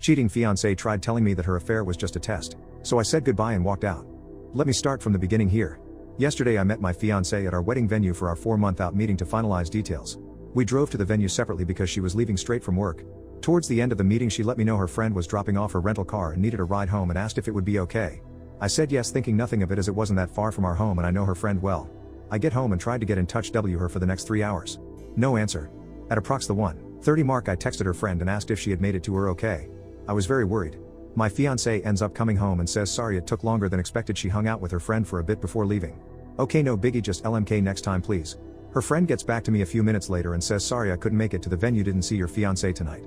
Cheating fiancée tried telling me that her affair was just a test, so I said goodbye and walked out. Let me start from the beginning here. Yesterday I met my fiancée at our wedding venue for our 4-month out meeting to finalize details. We drove to the venue separately because she was leaving straight from work. Towards the end of the meeting she let me know her friend was dropping off her rental car and needed a ride home and asked if it would be okay. I said yes, thinking nothing of it as it wasn't that far from our home and I know her friend well. I get home and tried to get in touch with her for the next 3 hours. No answer. At approx the 1:30 mark I texted her friend and asked if she had made it to her okay. I was very worried. My fiancée ends up coming home and says sorry it took longer than expected, she hung out with her friend for a bit before leaving. Okay, no biggie, just LMK next time please. Her friend gets back to me a few minutes later and says sorry I couldn't make it to the venue, didn't see your fiancé tonight.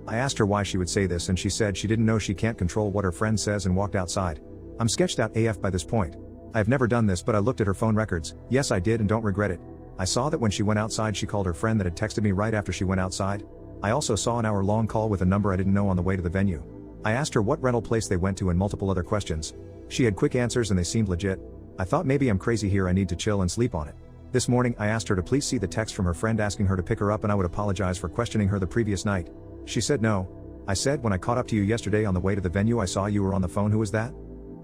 I asked her why she would say this and she said she didn't know she can't control what her friend says and walked outside. I'm sketched out AF by this point. I've never done this but I looked at her phone records, yes I did and don't regret it. I saw that when she went outside she called her friend that had texted me right after she went outside. I also saw an hour-long call with a number I didn't know on the way to the venue. I asked her what rental place they went to and multiple other questions. She had quick answers and they seemed legit. I thought maybe I'm crazy here, I need to chill and sleep on it. This morning I asked her to please see the text from her friend asking her to pick her up and I would apologize for questioning her the previous night. She said no. I said when I caught up to you yesterday on the way to the venue I saw you were on the phone, who was that?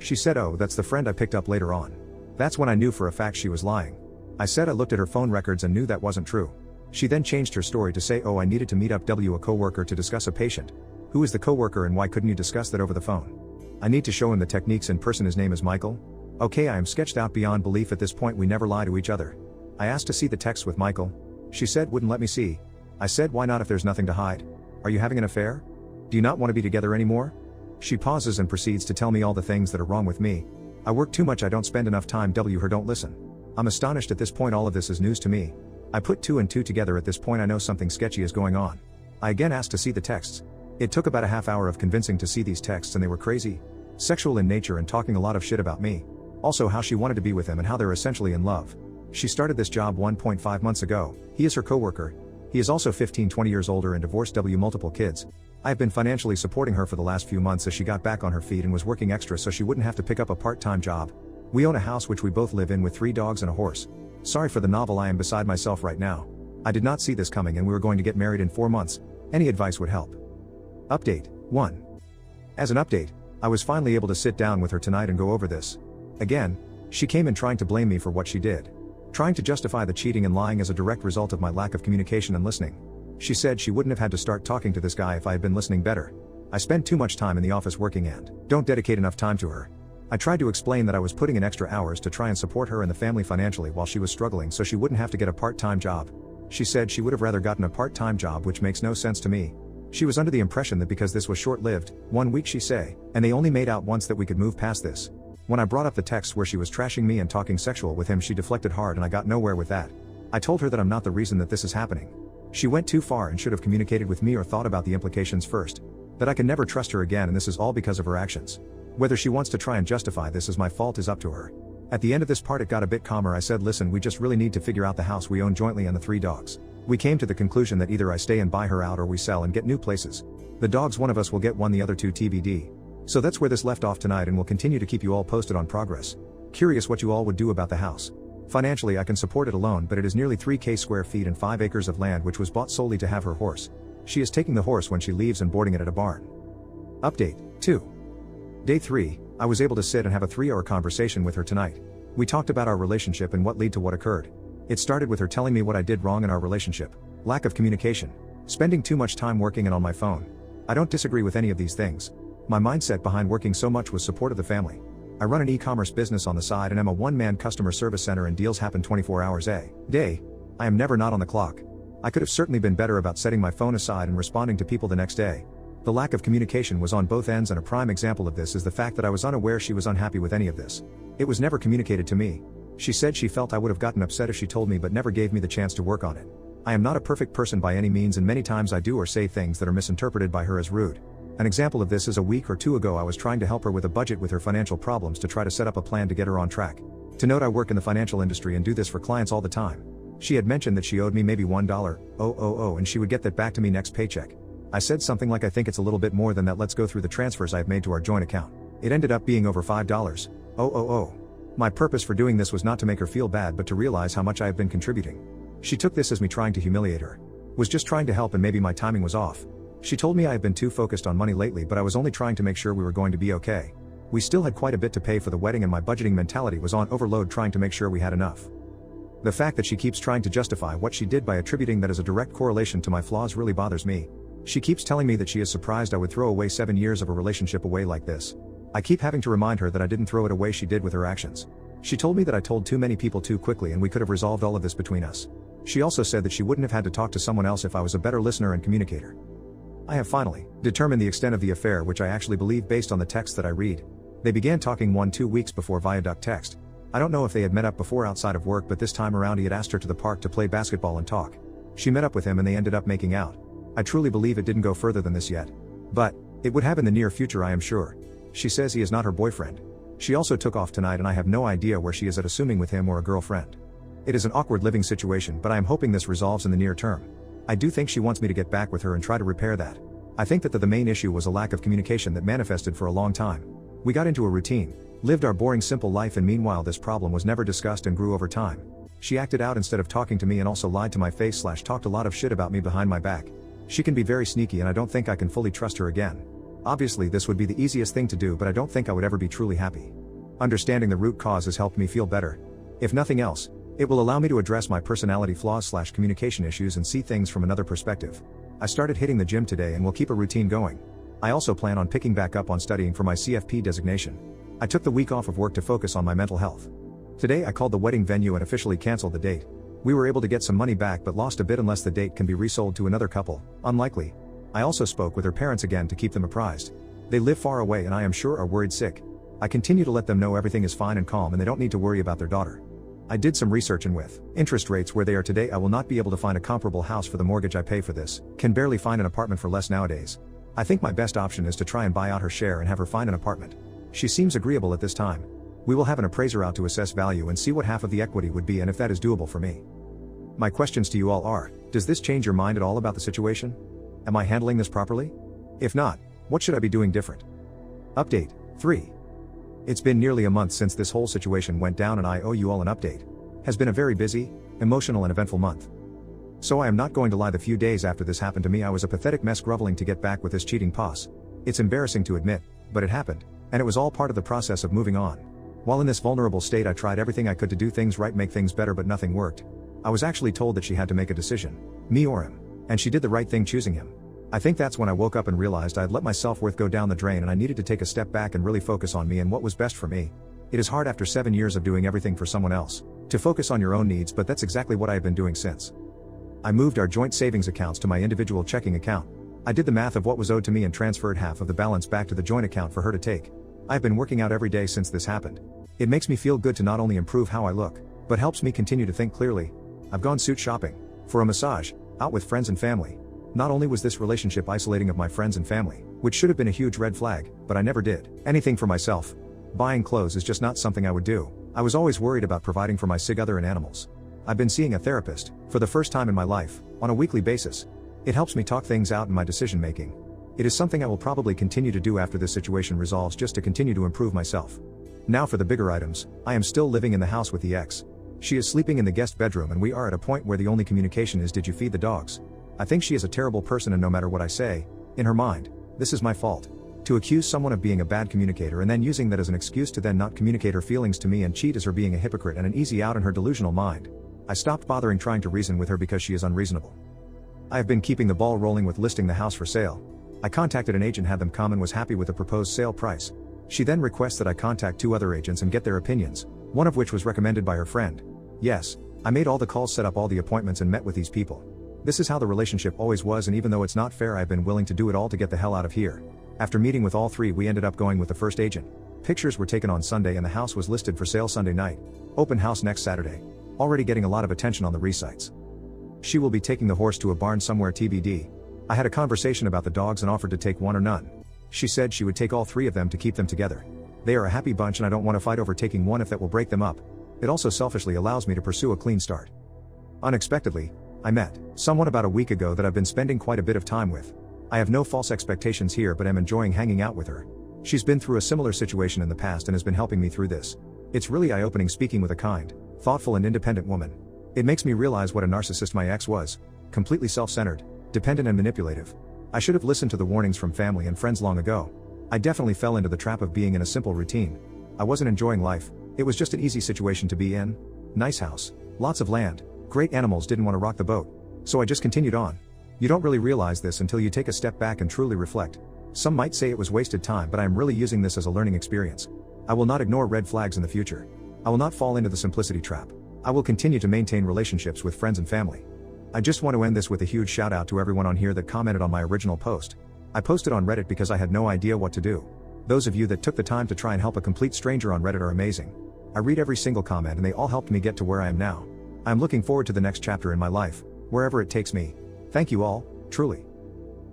She said oh that's the friend I picked up later on. That's when I knew for a fact she was lying. I said I looked at her phone records and knew that wasn't true. She then changed her story to say oh I needed to meet up with a coworker to discuss a patient. Who is the coworker and why couldn't you discuss that over the phone? I need to show him the techniques in person, his name is Michael. Okay, I am sketched out beyond belief at this point, we never lie to each other. I asked to see the text with Michael. She said wouldn't let me see. I said why not if there's nothing to hide? Are you having an affair? Do you not want to be together anymore? She pauses and proceeds to tell me all the things that are wrong with me. I work too much, I don't spend enough time her don't listen. I'm astonished at this point, all of this is news to me. I put 2 and 2 together at this point, I know something sketchy is going on. I again asked to see the texts. It took about a half hour of convincing to see these texts and they were crazy. Sexual in nature and talking a lot of shit about me. Also how she wanted to be with him and how they're essentially in love. She started this job 1.5 months ago, he is her coworker. He is also 15-20 years older and divorced, multiple kids. I have been financially supporting her for the last few months as she got back on her feet and was working extra so she wouldn't have to pick up a part-time job. We own a house which we both live in with 3 dogs and a horse. Sorry for the novel, I am beside myself right now. I did not see this coming and we were going to get married in 4 months. Any advice would help. Update 1. As an update, I was finally able to sit down with her tonight and go over this. Again, she came in trying to blame me for what she did. Trying to justify the cheating and lying as a direct result of my lack of communication and listening. She said she wouldn't have had to start talking to this guy if I had been listening better. I spend too much time in the office working and don't dedicate enough time to her. I tried to explain that I was putting in extra hours to try and support her and the family financially while she was struggling so she wouldn't have to get a part-time job. She said she would have rather gotten a part-time job, which makes no sense to me. She was under the impression that because this was short-lived, 1 week she say, and they only made out once, that we could move past this. When I brought up the texts where she was trashing me and talking sexual with him, she deflected hard and I got nowhere with that. I told her that I'm not the reason that this is happening. She went too far and should have communicated with me or thought about the implications first. That I can never trust her again and this is all because of her actions. Whether she wants to try and justify this as my fault is up to her. At the end of this part it got a bit calmer. I said listen, we just really need to figure out the house we own jointly and the 3 dogs. We came to the conclusion that either I stay and buy her out or we sell and get new places. The dogs, one of us will get one, the other 2 TBD. So that's where this left off tonight and we'll continue to keep you all posted on progress. Curious what you all would do about the house. Financially I can support it alone, but it is nearly 3,000 square feet and 5 acres of land which was bought solely to have her horse. She is taking the horse when she leaves and boarding it at a barn. Update 2. Day 3, I was able to sit and have a 3-hour conversation with her tonight. We talked about our relationship and what led to what occurred. It started with her telling me what I did wrong in our relationship. Lack of communication. Spending too much time working and on my phone. I don't disagree with any of these things. My mindset behind working so much was support of the family. I run an e-commerce business on the side and am a one-man customer service center and deals happen 24 hours a day. I am never not on the clock. I could have certainly been better about setting my phone aside and responding to people the next day. The lack of communication was on both ends, and a prime example of this is the fact that I was unaware she was unhappy with any of this. It was never communicated to me. She said she felt I would have gotten upset if she told me but never gave me the chance to work on it. I am not a perfect person by any means and many times I do or say things that are misinterpreted by her as rude. An example of this is a week or 2 ago I was trying to help her with a budget with her financial problems to try to set up a plan to get her on track. To note, I work in the financial industry and do this for clients all the time. She had mentioned that she owed me maybe $1,000 and she would get that back to me next paycheck. I said something like I think it's a little bit more than that, let's go through the transfers I've made to our joint account. It ended up being over $5,000. My purpose for doing this was not to make her feel bad but to realize how much I have been contributing. She took this as me trying to humiliate her. Was just trying to help and maybe my timing was off. She told me I had been too focused on money lately, but I was only trying to make sure we were going to be okay. We still had quite a bit to pay for the wedding and my budgeting mentality was on overload trying to make sure we had enough. The fact that she keeps trying to justify what she did by attributing that as a direct correlation to my flaws really bothers me. She keeps telling me that she is surprised I would throw away 7 years of a relationship away like this. I keep having to remind her that I didn't throw it away, she did with her actions. She told me that I told too many people too quickly and we could have resolved all of this between us. She also said that she wouldn't have had to talk to someone else if I was a better listener and communicator. I have finally determined the extent of the affair, which I actually believe based on the text that I read. They began talking 1-2 weeks before via duct text. I don't know if they had met up before outside of work, but this time around he had asked her to the park to play basketball and talk. She met up with him and they ended up making out. I truly believe it didn't go further than this yet. But it would have in the near future, I am sure. She says he is not her boyfriend. She also took off tonight and I have no idea where she is at, assuming with him or a girlfriend. It is an awkward living situation, but I am hoping this resolves in the near term. I do think she wants me to get back with her and try to repair that. I think that the main issue was a lack of communication that manifested for a long time. We got into a routine, lived our boring simple life, and meanwhile this problem was never discussed and grew over time. She acted out instead of talking to me and also lied to my face / talked a lot of shit about me behind my back. She can be very sneaky and I don't think I can fully trust her again. Obviously this would be the easiest thing to do, but I don't think I would ever be truly happy. Understanding the root cause has helped me feel better. If nothing else, it will allow me to address my personality flaws / communication issues and see things from another perspective. I started hitting the gym today and will keep a routine going. I also plan on picking back up on studying for my CFP designation. I took the week off of work to focus on my mental health. Today I called the wedding venue and officially canceled the date. We were able to get some money back but lost a bit unless the date can be resold to another couple. Unlikely. I also spoke with her parents again to keep them apprised. They live far away and I am sure are worried sick. I continue to let them know everything is fine and calm and they don't need to worry about their daughter. I did some research and with interest rates where they are today I will not be able to find a comparable house for the mortgage I pay for this. Can barely find an apartment for less nowadays. I think my best option is to try and buy out her share and have her find an apartment. She seems agreeable at this time. We will have an appraiser out to assess value and see what half of the equity would be and if that is doable for me. My questions to you all are, does this change your mind at all about the situation? Am I handling this properly? If not, what should I be doing different? Update 3. It's been nearly a month since this whole situation went down and I owe you all an update. Has been a very busy, emotional and eventful month. So I am not going to lie, the few days after this happened to me I was a pathetic mess groveling to get back with this cheating posse. It's embarrassing to admit, but it happened, and it was all part of the process of moving on. While in this vulnerable state I tried everything I could to do things right, make things better, but nothing worked. I was actually told that she had to make a decision, me or him, and she did the right thing choosing him. I think that's when I woke up and realized I had let my self-worth go down the drain and I needed to take a step back and really focus on me and what was best for me. It is hard after 7 years of doing everything for someone else, to focus on your own needs, but that's exactly what I have been doing since. I moved our joint savings accounts to my individual checking account. I did the math of what was owed to me and transferred half of the balance back to the joint account for her to take. I've been working out every day since this happened. It makes me feel good to not only improve how I look, but helps me continue to think clearly. I've gone suit shopping, for a massage, out with friends and family. Not only was this relationship isolating of my friends and family, which should have been a huge red flag, but I never did anything for myself. Buying clothes is just not something I would do. I was always worried about providing for my sig other and animals. I've been seeing a therapist, for the first time in my life, on a weekly basis. It helps me talk things out in my decision making. It is something I will probably continue to do after this situation resolves, just to continue to improve myself. Now for the bigger items, I am still living in the house with the ex. She is sleeping in the guest bedroom and we are at a point where the only communication is, did you feed the dogs? I think she is a terrible person and no matter what I say, in her mind, this is my fault. To accuse someone of being a bad communicator and then using that as an excuse to then not communicate her feelings to me and cheat is her being a hypocrite and an easy out in her delusional mind. I stopped bothering trying to reason with her because she is unreasonable. I have been keeping the ball rolling with listing the house for sale. I contacted an agent, had them come, and was happy with the proposed sale price. She then requests that I contact 2 other agents and get their opinions, one of which was recommended by her friend. Yes, I made all the calls, set up all the appointments and met with these people. This is how the relationship always was, and even though it's not fair, I've been willing to do it all to get the hell out of here. After meeting with all 3, we ended up going with the first agent. Pictures were taken on Sunday and the house was listed for sale Sunday night. Open house next Saturday. Already getting a lot of attention on the resites. She will be taking the horse to a barn somewhere TBD. I had a conversation about the dogs and offered to take one or none. She said she would take all 3 of them to keep them together. They are a happy bunch and I don't want to fight over taking one if that will break them up. It also selfishly allows me to pursue a clean start. Unexpectedly, I met someone about a week ago that I've been spending quite a bit of time with. I have no false expectations here, but am enjoying hanging out with her. She's been through a similar situation in the past and has been helping me through this. It's really eye-opening speaking with a kind, thoughtful and independent woman. It makes me realize what a narcissist my ex was. Completely self-centered, dependent and manipulative. I should have listened to the warnings from family and friends long ago. I definitely fell into the trap of being in a simple routine. I wasn't enjoying life, it was just an easy situation to be in. Nice house, lots of land, great animals, didn't want to rock the boat. So I just continued on. You don't really realize this until you take a step back and truly reflect. Some might say it was wasted time, but I am really using this as a learning experience. I will not ignore red flags in the future. I will not fall into the simplicity trap. I will continue to maintain relationships with friends and family. I just want to end this with a huge shout out to everyone on here that commented on my original post. I posted on Reddit because I had no idea what to do. Those of you that took the time to try and help a complete stranger on Reddit are amazing. I read every single comment and they all helped me get to where I am now. I am looking forward to the next chapter in my life, wherever it takes me. Thank you all, truly.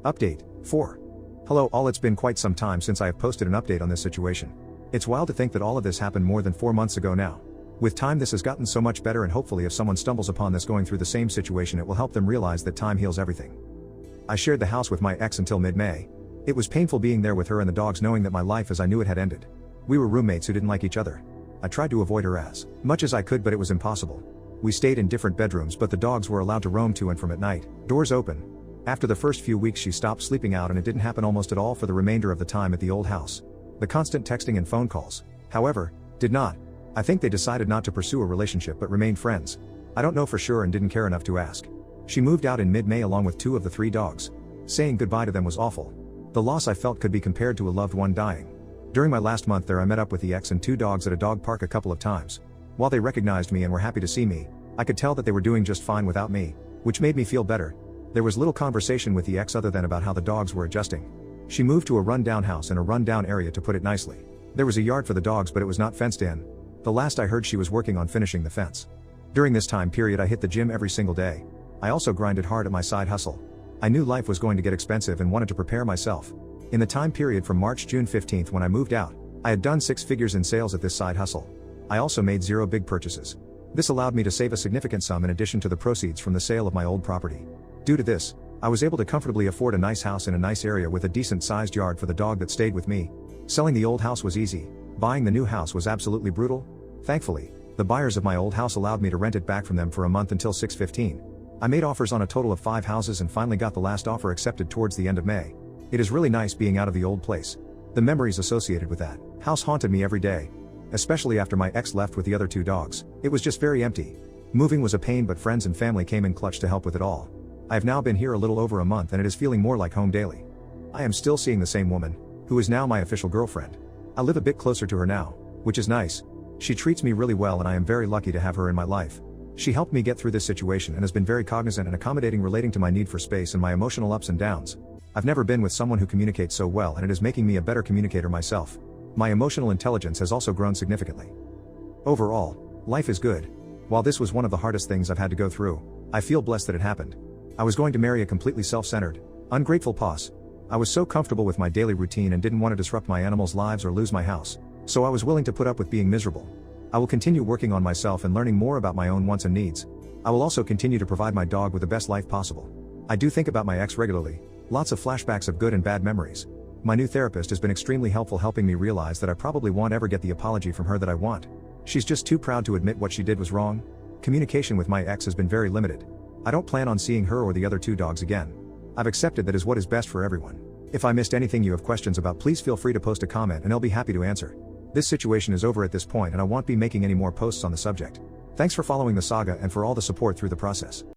Update 4. Hello all, it's been quite some time since I have posted an update on this situation. It's wild to think that all of this happened more than 4 months ago now. With time this has gotten so much better, and hopefully if someone stumbles upon this going through the same situation, it will help them realize that time heals everything. I shared the house with my ex until mid-May. It was painful being there with her and the dogs, knowing that my life as I knew it had ended. We were roommates who didn't like each other. I tried to avoid her as much as I could, but it was impossible. We stayed in different bedrooms, but the dogs were allowed to roam to and from at night, doors open. After the first few weeks she stopped sleeping out, and it didn't happen almost at all for the remainder of the time at the old house. The constant texting and phone calls, however, did not. I think they decided not to pursue a relationship but remained friends. I don't know for sure and didn't care enough to ask. She moved out in mid-May along with 2 of the 3 dogs. Saying goodbye to them was awful. The loss I felt could be compared to a loved one dying. During my last month there I met up with the ex and 2 dogs at a dog park a couple of times. While they recognized me and were happy to see me, I could tell that they were doing just fine without me, which made me feel better. There was little conversation with the ex other than about how the dogs were adjusting. She moved to a run-down house in a run-down area, to put it nicely. There was a yard for the dogs but it was not fenced in. The last I heard she was working on finishing the fence. During this time period I hit the gym every single day. I also grinded hard at my side hustle. I knew life was going to get expensive and wanted to prepare myself. In the time period from March-June 15th when I moved out, I had done 6 figures in sales at this side hustle. I also made 0 big purchases. This allowed me to save a significant sum in addition to the proceeds from the sale of my old property. Due to this, I was able to comfortably afford a nice house in a nice area with a decent sized yard for the dog that stayed with me. Selling the old house was easy. Buying the new house was absolutely brutal. Thankfully, the buyers of my old house allowed me to rent it back from them for a month until 6/15. I made offers on a total of 5 houses and finally got the last offer accepted towards the end of May. It is really nice being out of the old place. The memories associated with that house haunted me every day. Especially after my ex left with the other 2 dogs, it was just very empty. Moving was a pain, but friends and family came in clutch to help with it all. I have now been here a little over a month and it is feeling more like home daily. I am still seeing the same woman, who is now my official girlfriend. I live a bit closer to her now, which is nice. She treats me really well and I am very lucky to have her in my life. She helped me get through this situation and has been very cognizant and accommodating relating to my need for space and my emotional ups and downs. I've never been with someone who communicates so well, and it is making me a better communicator myself. My emotional intelligence has also grown significantly. Overall, life is good. While this was one of the hardest things I've had to go through, I feel blessed that it happened. I was going to marry a completely self-centered, ungrateful boss. I was so comfortable with my daily routine and didn't want to disrupt my animals' lives or lose my house. So I was willing to put up with being miserable. I will continue working on myself and learning more about my own wants and needs. I will also continue to provide my dog with the best life possible. I do think about my ex regularly. Lots of flashbacks of good and bad memories. My new therapist has been extremely helpful, helping me realize that I probably won't ever get the apology from her that I want. She's just too proud to admit what she did was wrong. Communication with my ex has been very limited. I don't plan on seeing her or the other 2 dogs again. I've accepted that is what is best for everyone. If I missed anything you have questions about, please feel free to post a comment and I'll be happy to answer. This situation is over at this point and I won't be making any more posts on the subject. Thanks for following the saga and for all the support through the process.